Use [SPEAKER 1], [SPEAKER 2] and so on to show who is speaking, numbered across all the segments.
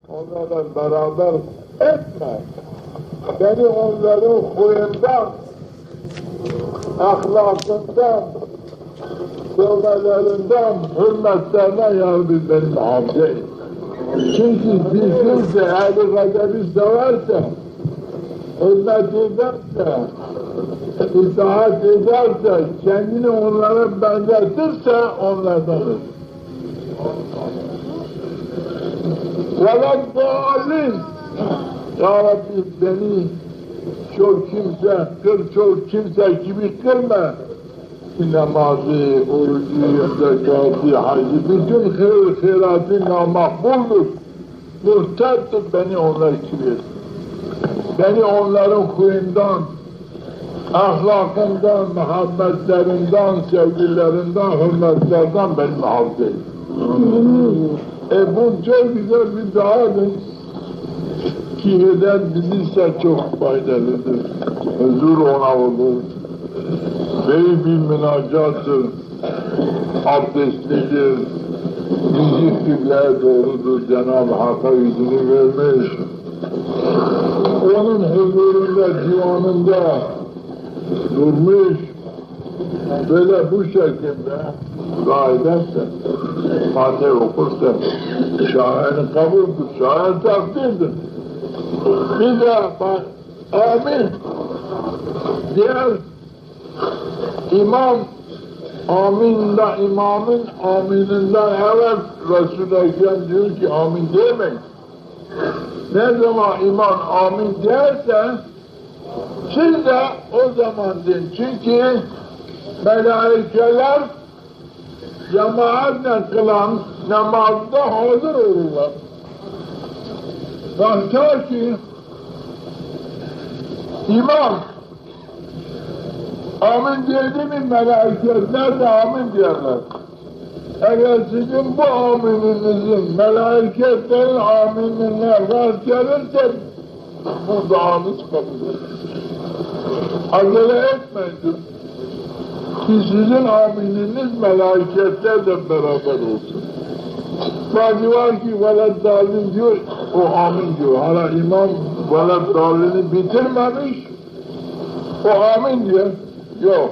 [SPEAKER 1] onlarla beraber etme. Beni onların huyundan, ahlakından, sövmelerinden, hürmetlerine yardım beni muhafaza et. Çünkü bizimse ehli gadebi severse, hürmet ederse, itaat ederse, kendini onlara benzetirse onlardandır. وَلَبَّالِينَ Ya Rabbi beni çok kimse, çok kimse gibi kılma. Namazı, orucu, zekatı, hacı, bütün hayratı namakbuldur. Muhtaçtır beni onlar gibi. Beni onların huyundan, ahlakından, muhabbetlerinden, sevgilerinden, hürmetlerden beni muhafaza et. Bu çok güzel bir duadır. Ki eden bilirse çok faydalıdır. Huzur ona olur. Büyük bir münacattır. Abdestlidir. Bizi kıbleye doğrudur. Cenab-ı Hakk'a yüzünü vermiş. Onun huzurunda, divanında durmuş. Böyle bu şekilde dua ederse, Fatih okursa, şaherin kabuldür, şaher takdirdir. Bir de bak, amin diğer imam, imamın amininden evet Resul-i Ekrem diyor ki amin demeyin. Ne zaman imam amin derse siz de o zaman deyin. Çünkü melaikeler cemaatle kılan namazda hazır olurlar. Hatta ki imam amin dedi mi melaikeler de amin diyorlar. Eğer sizin bu amininizin melaiketlerin aminine rast gelirse bu duanız kabul edilir. Acele etmeyin ki sizin amininiz melaiketlerle beraber olsun. Bazı var ki veled dalin diyor, o amin diyor. Hala imam veled dalini bitirmemiş, o amin diyor. Yok.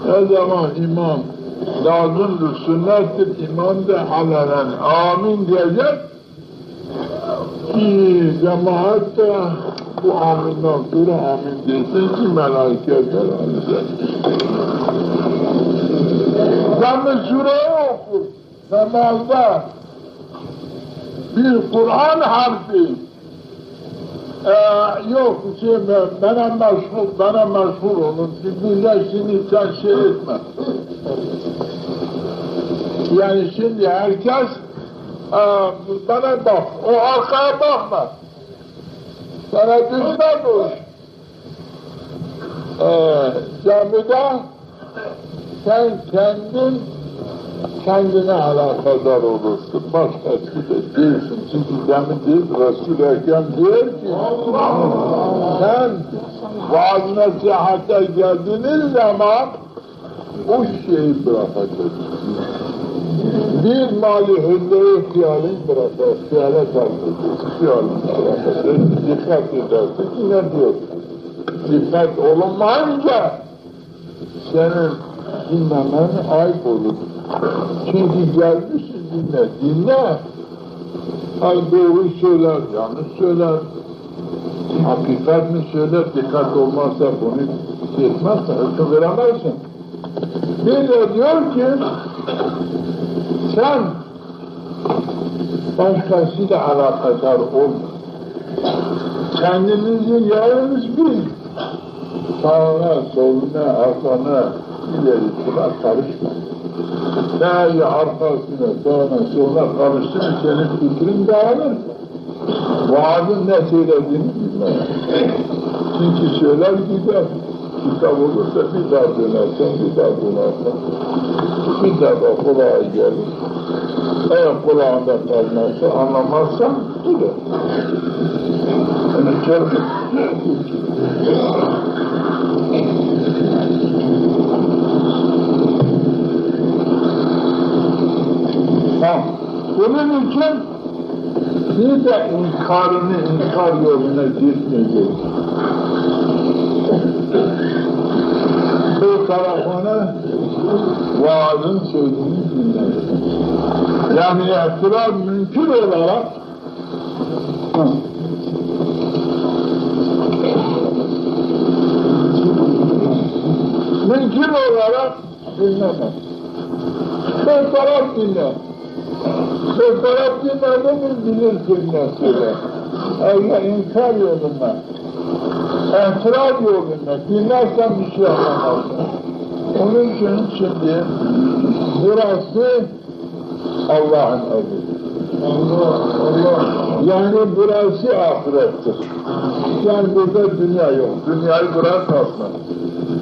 [SPEAKER 1] Ne zaman imam lazımdır, sünnettir, imam da halalen amin diyecek ki cemaat de bu aminden sonra amin desin ki melaiketler alacak. Zamm-ı Sure'yi okur namazda bir Kur'an harfi yok bana meşhur olun güzel şimdi sen şey etme yani şimdi herkes bana bak o arkaya bakma sana düşman dur camide sen kendine alakadar olursun, başkası da değilsin. Çünkü demin değil, Resul-i Ekrem diyor ki, sen vaaz nasihate geldiğiniz zaman o şeyi bırakacaksın. Bir mali hülle ihtiyarını bırakır, fiyale tartışırsın, fiyalını bırakacaksın, dikkat edersin ki ne diyorsun? Dikkat olunmayınca senin dinlemen ayıp olur. Çünkü gelmişsin dinle. Ay doğru söyler, yanlış söyler. Hakikat mi söyler, dikkat olmazsa bunu etmezse hüküm veremezsin. Bir de diyor ki, sen başkasıyla alakadar olma. Kendinizi yalnız bil. Sağına, soluna, arkana, ileri şuna karışma. Değerli arkasına, sağına, soluna karıştı mı senin fikrin dağılır. Vaazın ne söylediğini bilmez. Çünkü söyler gider. Kitap olursa bir daha dönersen, bir daha dönersen, bir daha kulağa gelir. Eğer kulağında kalmazsa, anlamazsan gider. Yani geldi. Bunun için Bir de inkar yoluna gitmeyecek. Bu tarafına vaazın sözünü dinleyecek. Yani itiraz mümkün olarak dinlemez. Bir taraf dinler. Bir taraf dinlerde bir bilirsin mesela. Eğer inkar yolunda, itiraz yolunda dinlersen bir şey anlamazsın. Onun için şimdi burası Allah'ın evi. Allah. Yani burası ahirettir. Yani burada dünya yok. Dünyayı bırakmasın.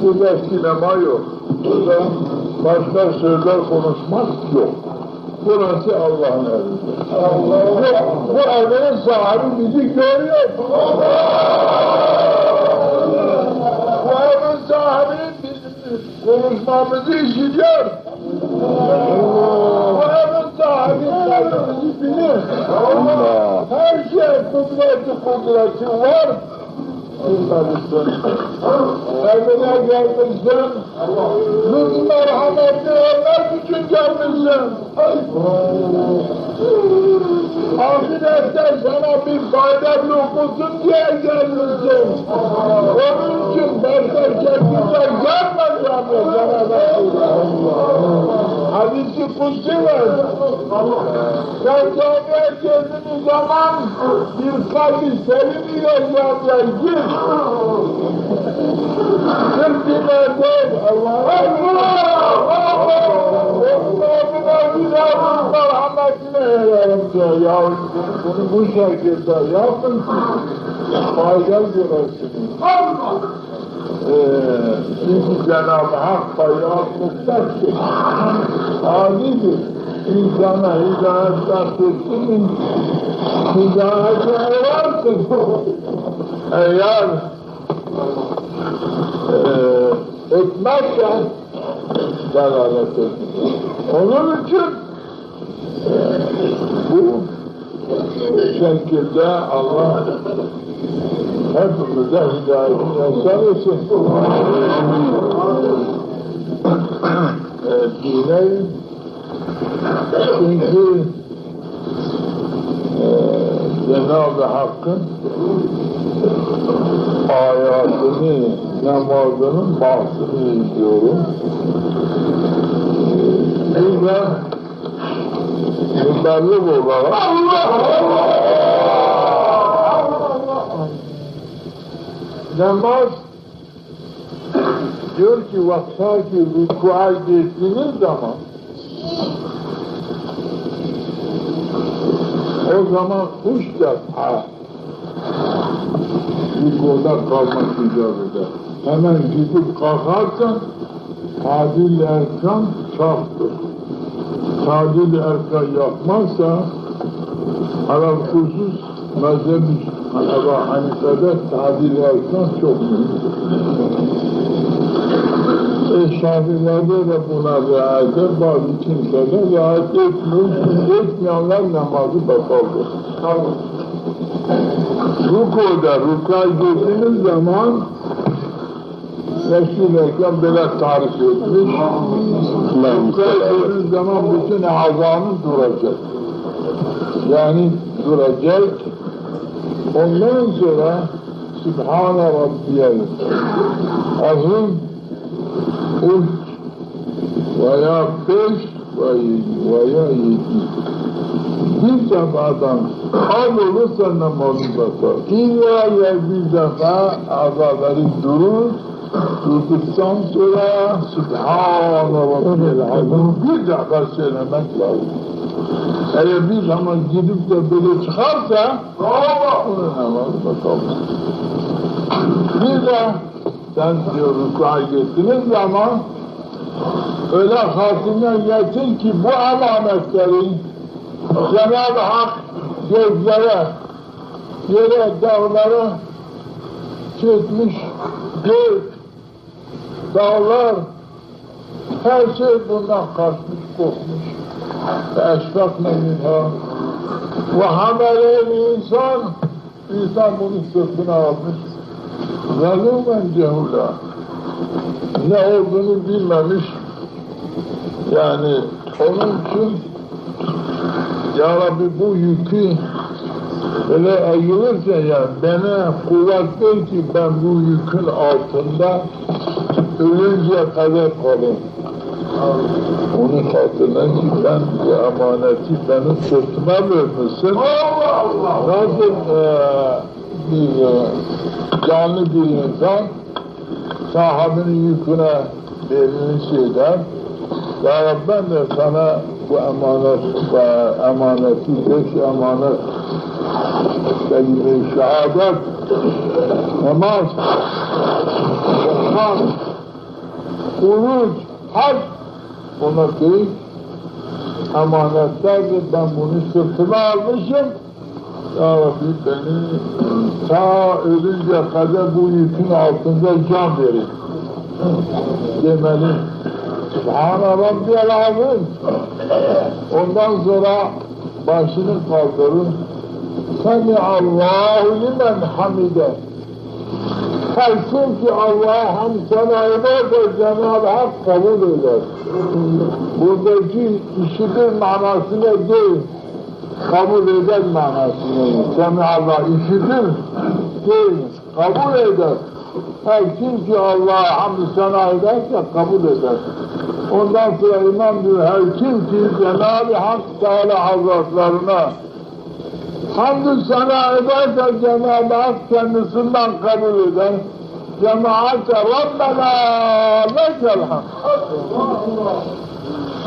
[SPEAKER 1] Burada sinema yok. Burada başka sözler konuşmak yok. Burası Allah'ın evi. Bu evin sahibi bizi görüyor. Bu evin sahibi bizim konuşmamızı işitiyor. Bu evin sahibi bizi bilir. Her şey kudreti var. Evine gelmişsin, biz merhametli onlar için gelmişsin. Ahirette sana bir fayda dokusun diye gelmişsin. Onun için başka şekilde gelmeyeceğim hadisi kutsi var. Sen camiye geldiğin zaman bir kalbi sevmiyor camiye gir. Sırf dinlerden Allah'ın merhametine yararım ya. Bunu bu şekilde yapın ki fayda görürsünüz. Çünkü Cenab-ı Hak paylaşmışlar ki adidir. İnsana hidayet bahsetsin, hidayete ararsın. Eğer etmezsen dalalet etmez. Onun için bu şekilde Allah hepimize hidayetini yasar etsin. Dinleyin. Çünkü Cenab-ı Hakk'ın ayatını, namazının bahsini izliyorum. Bir de müberlik olarak namaz diyor ki vakta ki rükûa geçtiğiniz zaman o zaman 3 defa rükûda kalmak icap eder. Hemen gidip kalkarsan tadil erkan çaktır. Tadil erkan yapmazsa alakasız mezhebi Ebu Hanife'de tadil erkan çok mühimdir. Şafilerde de buna riayet eder, bazı kimseler riayet etmiyor, çünkü etmeyenler namazı bakaldır. Rükûda, rükûa girdiğiniz zaman Resul-i Ekrem böyle tarif etmiş. Rükûa girdiğiniz zaman bütün azamı duracak. Yani duracak. Ondan sonra Sübhane Rabbiyel Azim 3 veya 5 veya 7 bir defadan az olursa namazı bakar. İlla bir defa azaları durur, durduktan sonra Sübhane Rabbiyel Azim bir defa söylemek lazım. Eğer bir zaman gidip de böyle çıkarsa onun namazı bakalım. Bir de sen diyor rükûa gittiniz zaman öyle hatime getir ki bu alametleri Cenab-ı Hak gözlere, yere, dağlara çekmiş, gök, dağlar, her şey bundan kaçmış, korkmuş. Eşfakne minha, Ve hamelel insan bunu sırtına almış. Zalûmen cehûlâ. Ne olduğunu bilmemiş. Yani onun için Ya Rabbi bu yükü öyle eğilirse yani bana kuvvet ver ki ben bu yükün altında ölünceye kadar kalayım. Onun hatırına ki ben bu emaneti benim sırtıma vermişsin. Nasıl bir canlı bir insan sahabinin yüküne belini eder. Ya Rabbi ben de sana bu emaneti, 5 emanet, kelime-i şehadet, namaz, okan, oruç, hac, bunlar büyük emanetlerdir. Ben bunu sırtıma almışım. Ya Rabbi beni ta ölünceye kadar bu yükün altında can verin. Demeli. Subhane Rabbiyel Azim. Ondan sonra başını kaldırır. Semi'allahu limen hamide. Her kim ki Allah'a hamd sana ederse Cenab-ı Hak kabul eder. Buradaki işitir manasına değil, kabul eder manasına. Semi'allah işitir değil, kabul eder. Her kim ki Allah'a hamd sana ederse kabul eder. Ondan sonra İmam diyor, her kim ki Cenab-ı Hak Teala Hazretlerine hamd sana ederse Cenab-ı Hak kendisinden kabul eder. Cemaat-ı Rabbena lekel hamd.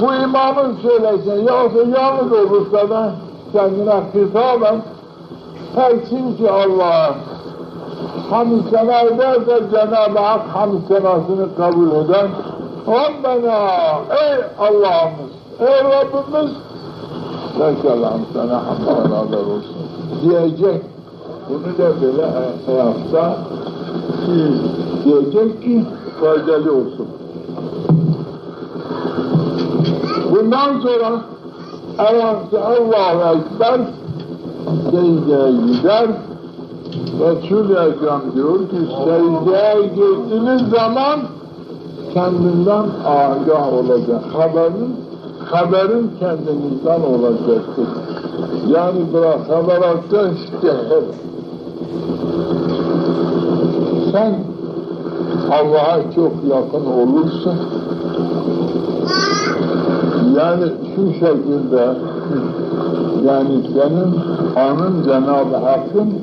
[SPEAKER 1] Bu imamın söylesin, yoksa yalnız olursa da kendine hitaben her kim ki Allah'a hamd sana ederse Cenab-ı Hak hamd senasını kabul eder. Rabbena, ey Allah'ımız, ey Rabbimiz, lekel hamd sana hamd beraber olsun diyecek. Bunu da böyle ayakta diyecek ki faydalı olsun. Bundan sonra ayakta Allahu Ekber secdeye gider. Resul-i Ekrem diyor ki secdeye girdiğiniz zaman kendinden agah olacak. Haberin kendinizden olacaktır. Yani bırakarak da işte sen Allah'a çok yakın olursun. Yani şu şekilde yani senin anın Cenab-ı Hakk'ın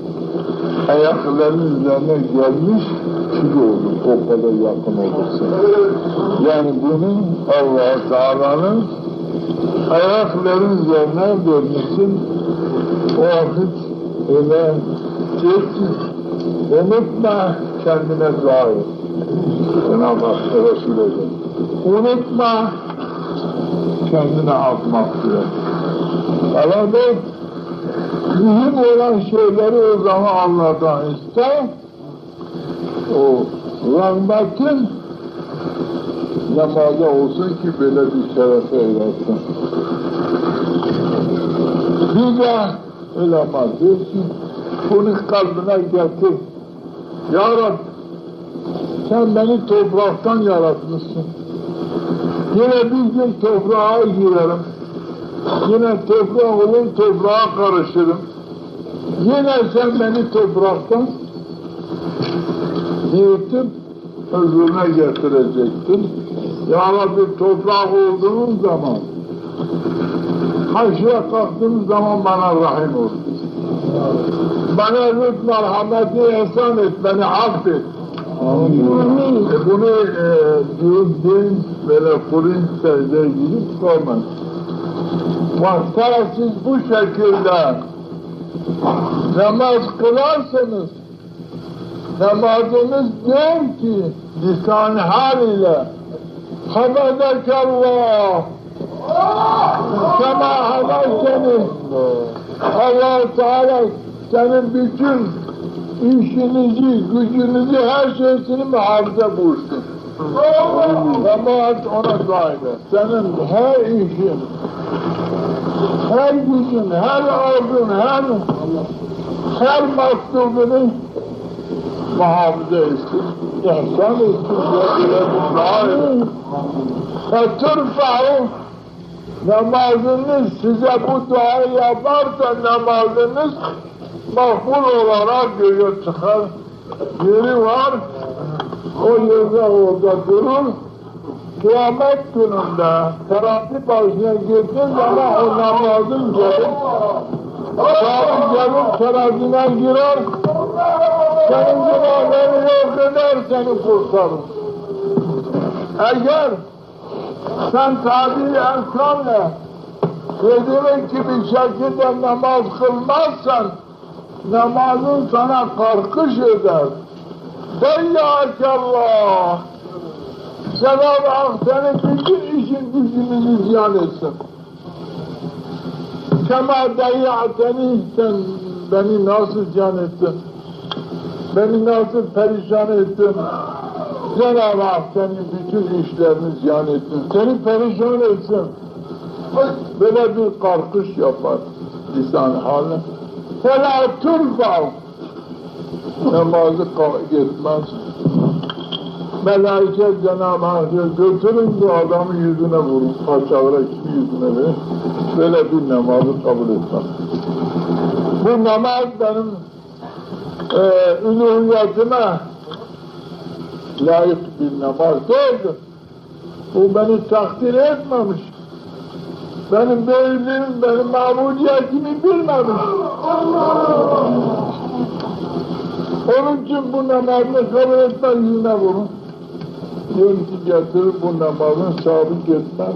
[SPEAKER 1] ayaklarının üzerine gelmiş kili olur, o kadar yakın olursa. Yani bunun Allah-u Teala'nın ayakların üzerine gelmişsin, o vakit öyle unutma kendine zahir. Cenab-ı Hak Resulü'ye unutma kendine azmak diyor. Ama da mühim olan şeyleri o zaman Allah'tan iste, o rahmetin namaza olsun ki böyle bir şerefe eylesin. Bir de ulema diyor ki, bunu kalbine getir. Ya Rabbi, sen beni topraktan yaratmışsın. Yine bir gün toprağa girerim. Yine toprak olur, toprağa karışırım. Yine sen beni topraktan yırtıp özüne getirecektin. Ya Rabbi toprak olduğunuz zaman, haşıya kalktığınız zaman bana rahim ol. Bana lütfen merhameti ihsan et, beni affet. Bunu din böyle kurin secdeye gidip sormaz. Vakta siz bu şekilde namaz kılarsınız, namazınız değil ki lisan hal ile Habedekallah kema hadeyteni Allah-u Teala senin bütün işinizi, gücünüzü, her şeysini muhafaza buyursun. Cemaat ona sahibi. Senin her işin, her gücün, her arzun, her matlubunu muhafaza etsin, ihsan etsin diye bile فَتُرْفَعُ namazınız size bu duayı yaparsa namazınız makbul olarak göğe çıkar. Yeri var, o yerde orada durur. Kıyamet gününde terapi başına gittiğin zaman o namazın gelir. Sahibi gelir terazine girer. Senin günahları yok eder, seni kurtarır. Eğer sen tabi erkanla dediğin gibi şekilde namaz kılmazsan namazın sana karkış eder. Deyyâkallah. Cenab-ı Hak senin bütün işin gücünü ziyan etsin. Kema deyyâteni, sen beni nasıl ziyan ettin? Beni nasıl perişan ettin? Cenab-ı Hak senin bütün işlerini ziyan etsin. Seni perişan etsin. Böyle bir karkış yapar lisan hali. فَلَا تُرْفَعُ namazı gitmez. Melaiket Cenab-ı Hak götürün bu adamın yüzüne vurun. Paçavra yüzüne verin. Böyle bir namazı kabul etmez. Bu namaz benim uluhiyetime layık bir namaz değildir. Bu beni takdir etmemiş. Benim büyüklüğüm, benim mabudiyetimi bilmemiş. Onun için bu namazını kabul etmez, yüzüne vurun. Diyor ki getirir bu namazın sabit etmez.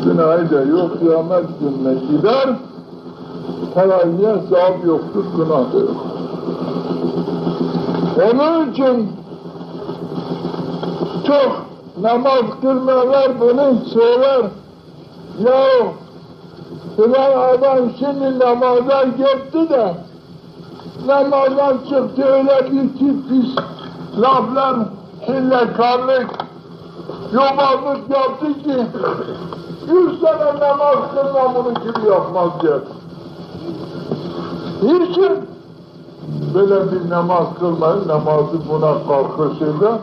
[SPEAKER 1] Günahı da yok, kıyamet gününe gider. Teraziye sahip yoktur, günah da yok. Onun için çok namaz kılmalar bunu söyler. Ya filan adam şimdi namaza gitti de namazdan çıktı öyle bir pis laflar, hillekarlık, yobazlık yaptı ki 100 sene namaz kılma bunu gibi yapmaz der. Niçin? Böyle bir namaz kılmayın, namazı buna kalkışırlar.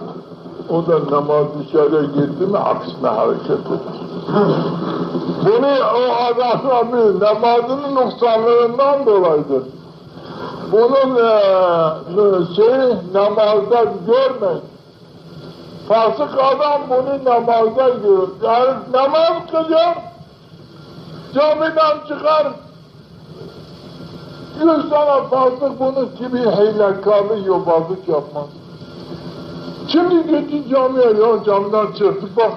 [SPEAKER 1] O da namaz dışarıya gitti mi aksine hareket eder. Bunu o adamın namazının noksanlarından dolayıdır. Bunun namazda görmeyin. Fasık adam bunu namazda görür. Yani namaz kılıyor, camiden çıkar. 100 tane fasık bunun gibi heylekarlı yobazlık yapmaz. Şimdi gitti camiye, ya camdan çıktı bak,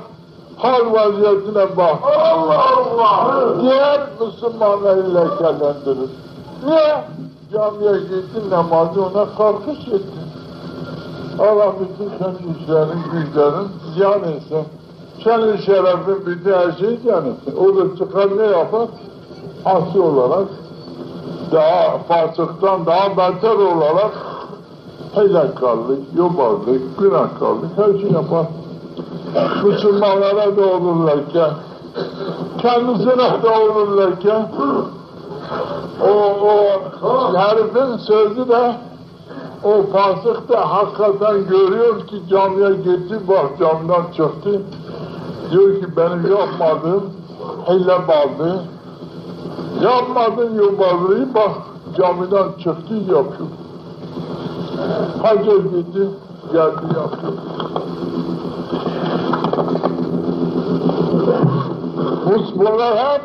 [SPEAKER 1] hal vaziyetine bak. Allah Allah! Diğer Müslümanları lekelendirir. Niye? Camiye gitti, namazı ona kalkış etti. Allah bütün senin işlerin, güçlerin ziyan etsin. Senin şerefin bütün her şeyi ziyan etsin. O da çıkar ne yapar? Asi olarak, daha fasıktan daha beter olarak heylekarlık, yobazlık, günahkarlık her şey yapar. Müslümanlara doğrulurlarken, kendisine doğrulurlarken o herifin sözü de o fasık da hakikaten görüyor ki camiye gitti, bak camdan çıktı. Diyor ki benim yapmadığım hile-bazlığı, yapmadığım yobazlığı bak camiden çıktı yapıyor. Hacı gitti, geldi yaptı. Bunlar hep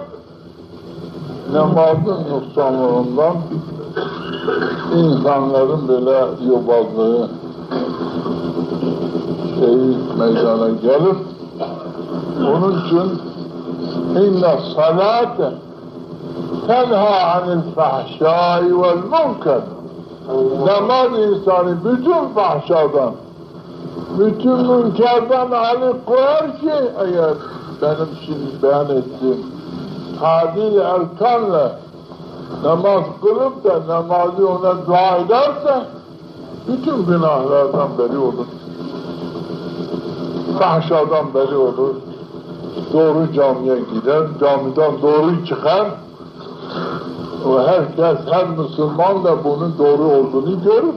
[SPEAKER 1] namazın noksanlığından insanların böyle yobazlığı meydana gelir. Onun için inna salate tenha anil fahşai vel münker. Namaz insanı bütün fahşadan, bütün münkerden alıkoyar ki eğer benim şimdi beyan ettiğim tadil erkanla namaz kılıp da namazı ona dua ederse bütün günahlardan beri olur. Fahşadan beri olur. Doğru camiye gider, camiden doğru çıkar, O herkes, her Müslüman da bunun doğru olduğunu görür.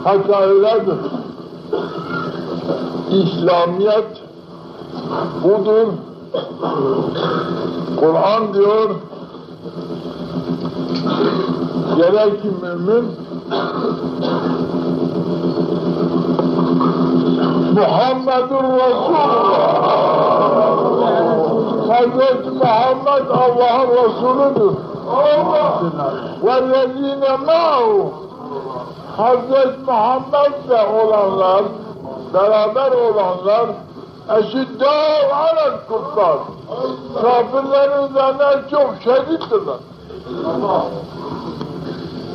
[SPEAKER 1] Hatta öyledir. İslamiyet budur. Kur'an diyor, gerek ki mümin Muhammedur Resulullah. Hazreti Muhammed Allah'ın Resulüdür. وَالَّذ۪ينَ مَعُهُ Hazreti Muhammed'le olanlar, beraber olanlar eşiddâ alel kuffar. Kafirlerin üzerine çok şediddirler.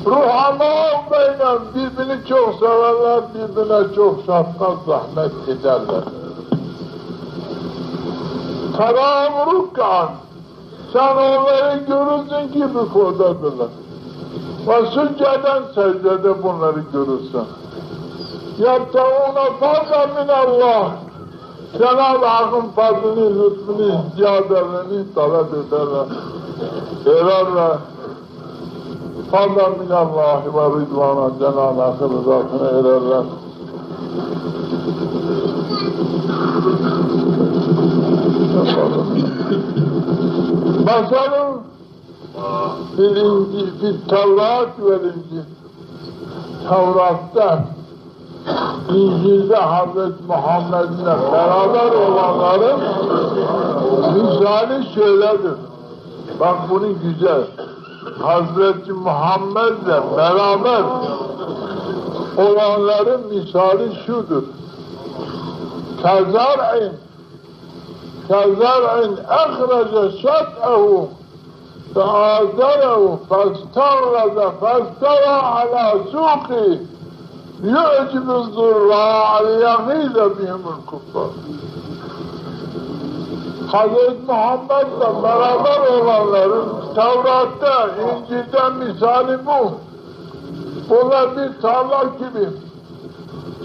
[SPEAKER 1] Ruhamâ beynem, birbirini çok severler, birbirine çok şefkat, rahmet ederler. Terâhum rukkan, sen onları görürsün ki rükûdadırlar. Ve sücceden secdede bunları görürsün. Yabtağûne fazla minallah, Cenab-ı Hakk'ın fazlını, lütfunu, ziyadelerini talep ederler. Ererler. Fazla minallahi ve ridvana, Cenab-ı Hakk'ın rızasına ererler. Masalın fil Tevrat ve İncil. Tevrat'ta, İncil'de Hazreti Muhammed'le beraber olanların misali şöyledir. Bak bunu güzel. Hazreti Muhammed'le beraber olanların misali şudur. Kezar'in ehrece şat'ehu fe'azerehu festağraze festava ala suqi yu'cibu zurra'a liyaghize bihimul kuffar. Hazreti Muhammed'le beraber olanların Tevrat'ta, İncil'de misali bu. Bunlar bir tarla gibi.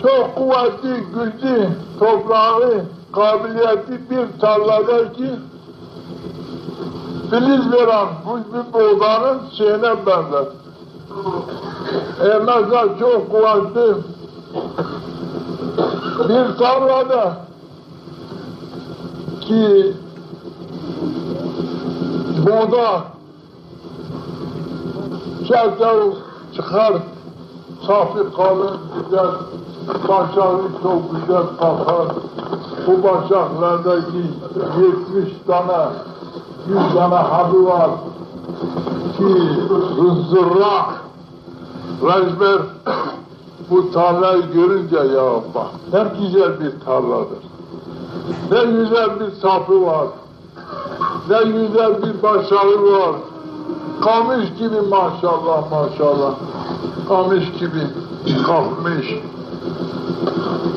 [SPEAKER 1] Çok kuvvetli, güçlü, toprağı, kabiliyetli bir tarlada ki filiz veren bu bir buğdanın şeyine benzer. Mesela çok kuvvetli bir tarlada ki buğda şeker çıkar, safi kalın, güzel, başaklı çok güzel kalkar. Bu başaklardaki 70 tane, 100 tane habı var ki zırrak, rejber bu tarlayı görünce ya bak ne güzel bir tarladır. Ne güzel bir sapı var. Ne güzel bir başarı var. Kamış gibi maşallah maşallah. Kamış gibi kalkmış.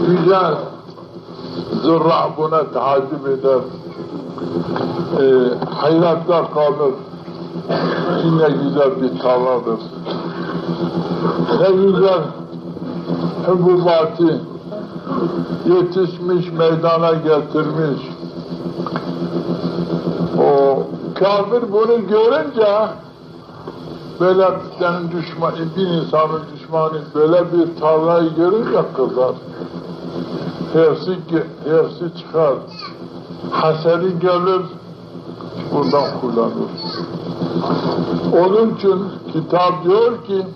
[SPEAKER 1] Güzel. Zırra buna tahaccüp eder. Hayratta kalır. Yine güzel bir tarladır. Ne güzel hububatı yetişmiş, meydana getirmiş. O kafir bunu görünce böyle senin düşman, bir insanın düşmanı böyle bir tarlayı görünce kızar. Hepsi çıkar. Hasedi gelir, buradan kullanır. Onun için kitap diyor ki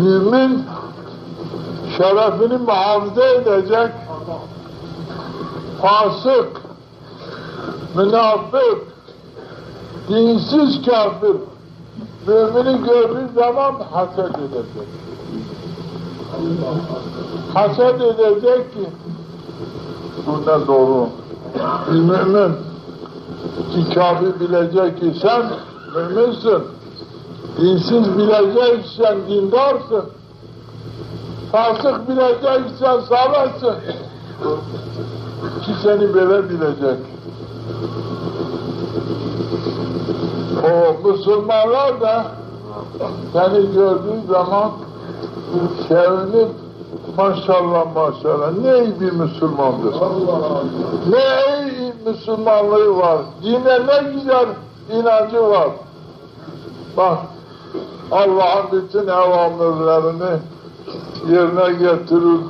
[SPEAKER 1] mümin şerefini muhafaza edecek, fasık, münafık, dinsiz kafir, mümini gördüğü zaman haset edecek. Haset edecek ki, bu ne doğru. Bir mümin ki kafir bilecek ki sen müminsin, dinsiz bilecek ki sen dindarsın, fasık bilecek ki sen salihsin. Ki seni böyle bilecek. O Müslümanlar da seni gördüğü zaman sevinip maşallah maşallah ne iyi bir Müslümandır. Ne iyi Müslümanlığı var. Dine ne güzel inancı var. Bak, Allah'ın bütün evamirlerini yerine getirir,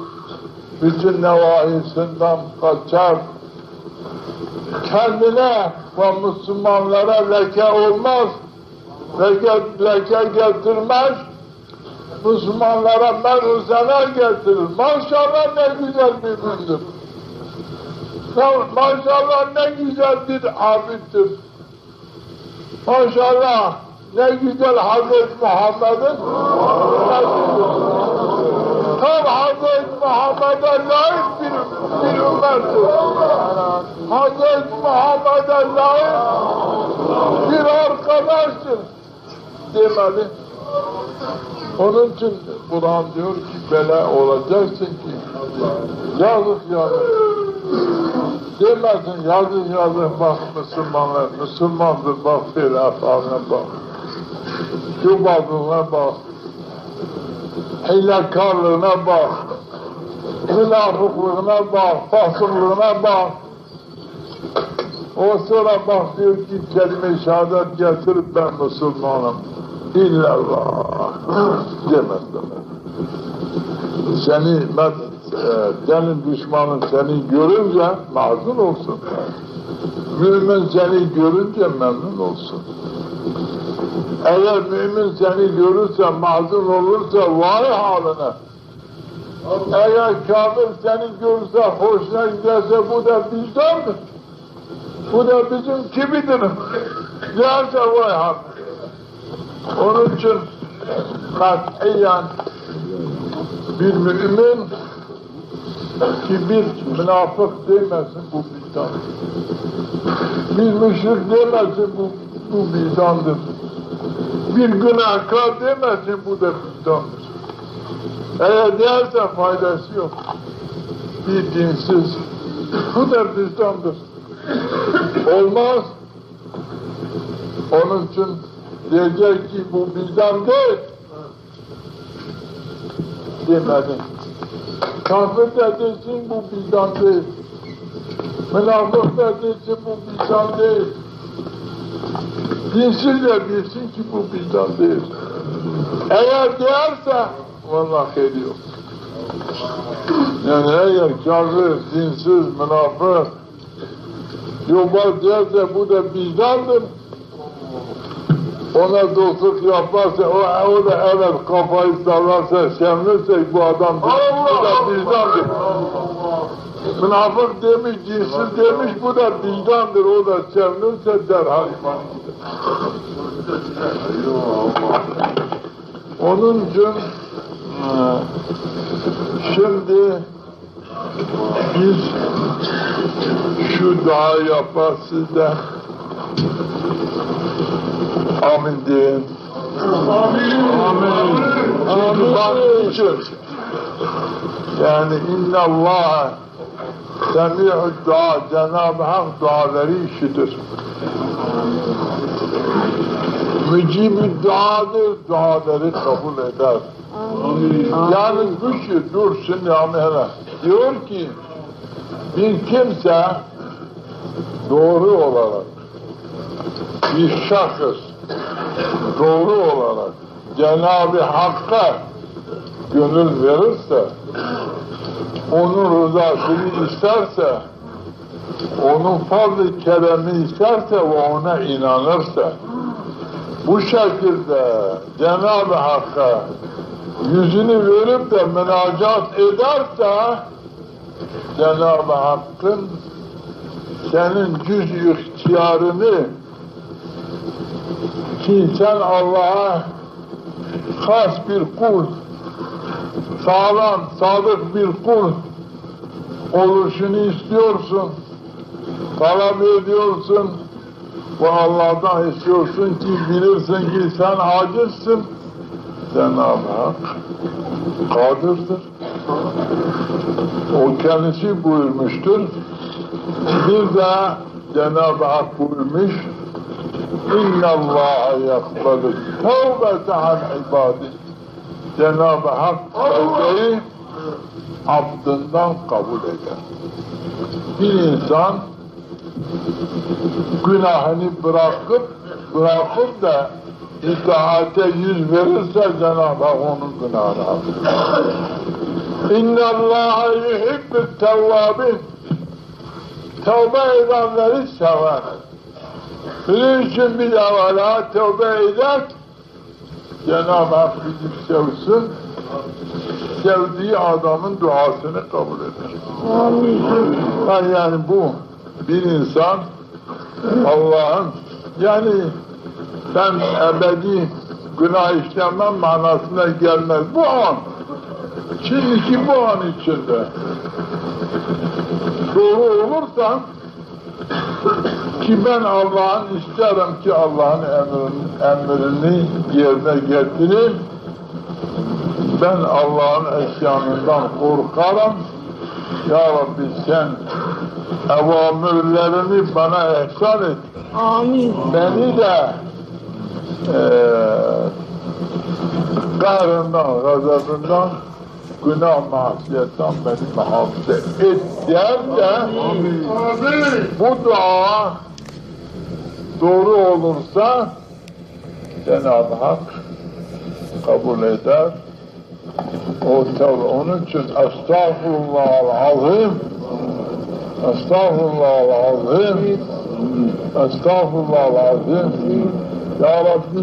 [SPEAKER 1] bütün nevahisinden kaçar, kendine ve Müslümanlara leke olmaz, leke getirmez, Müslümanlara merhuzene getirir. Maşallah ne güzel bir mündür. Maşallah ne güzel bir abiddir. Maşallah ne güzel Hazreti Muhammed'in tam Hazreti Muhammed'e layık bir ümmettir. Hazreti Muhammed'e layık bir arkadaştır demeli. Onun için Kur'an diyor ki böyle olacaksın ki yazık demesin yazık bak Müslümanlar, Müslümandır bak böyle haline bak, cubadına bak, hilekarlığına bak, münafıklığına bak, fasıklığına bak. O sonra bak diyor ki kelime-i şehadet getirip ben Müslümanım. İllallah demezler. Senin düşmanın seni görünce mazlum olsun. Mümin seni görünce memnun olsun. Eğer mümin seni görürse, mazlum olursa vay haline. Eğer kafir seni görürse, hoşuna giderse bu da bizdendir. Bu da bizim kibidir. Derse vay haline. Onun için katiyen bir mümin ki bir münafık demesin bu bizden. Bir müşrik demesin bu bizdendir. Bir günahkar demesin bu da bizdendir. Eğer derse faydası yok. Bir dinsiz bu da bizdendir. Olmaz. Onun için diyecek ki bu bizden değil demedi. Kafir de desin bu bizden değil. Münafık da desin bu bizden değil. Dinsiz de bilsin ki bu bizden değil. Eğer derse vallahi hayır yok. Yani eğer kafir, dinsiz, münafık yobaz derse bu da bizdendir. Ona dostluk yaparsa, o da evet kafayı sallarsa, şemlirsek bu adam bu da bizdendir. Münafık demiş, cinsiz demiş, bu da bizdendir. O da şemlirse derhal iman gider. Onun için şimdi biz şu dua yapar sizde. Amin deyin. Amin. Amin. Çünkü bak için yani innallâhe semi'ud dua, Cenab-ı Hak duaları işitir. Mücib-i duadır, duaları kabul eder. Amin. Yani bu şey, dur şimdi amele. Diyor ki bir kimse doğru olarak bir şahıs doğru olarak Cenab-ı Hakk'a gönül verirse, onun rızasını isterse, onun fazl-ı keremini isterse ve ona inanırsa, bu şekilde Cenab-ı Hakk'a yüzünü verip de münacat ederse, Cenab-ı Hakk'ın senin cüz-i ihtiyarını ki sen Allah'a has bir kul, sağlam, sadık bir kul oluşunu istiyorsun, talep ediyorsun ve Allah'tan istiyorsun ki bilirsin ki sen acizsin. Cenab-ı Hak kadirdir. O kendisi buyurmuştur. Bir de Cenab-ı Hak buyurmuş, İnna Allaha yakbalu tevbete an ibadih. Cenab-ı Hak tevbeyi abdından kabul eder. Bir insan günahını bırakıp da itaate yüz verirse Cenab-ı Hak onun günahını alır. İnne Allah'a yuhibbü't tevvabin. Tevbe edenleri sever. Bunun için bir evvela tevbe eder, Cenab-ı Hak bizi sevsin, sevdiği adamın duasını kabul eder. Yani bu bir insan Allah'ın, yani ben ebedi günah işlemem manasına gelmez. Bu an, şimdiki bu an içinde doğru olursan ki ben Allah'ın isterim ki Allah'ın emrini yerine getireyim. Ben Allah'ın esyanından korkarım. Ya Rabbi sen evamirlerini bana ihsan et.
[SPEAKER 2] Amin.
[SPEAKER 1] Beni de kahrından, gazabından, günah masiyetten beni muhafaza et der de bu dua doğru olursa Cenab-ı Hak kabul eder. Onun için Estağfurullahal-Azim, Estağfurullahal-Azim, Estağfurullahal-Azim. Ya Rabbi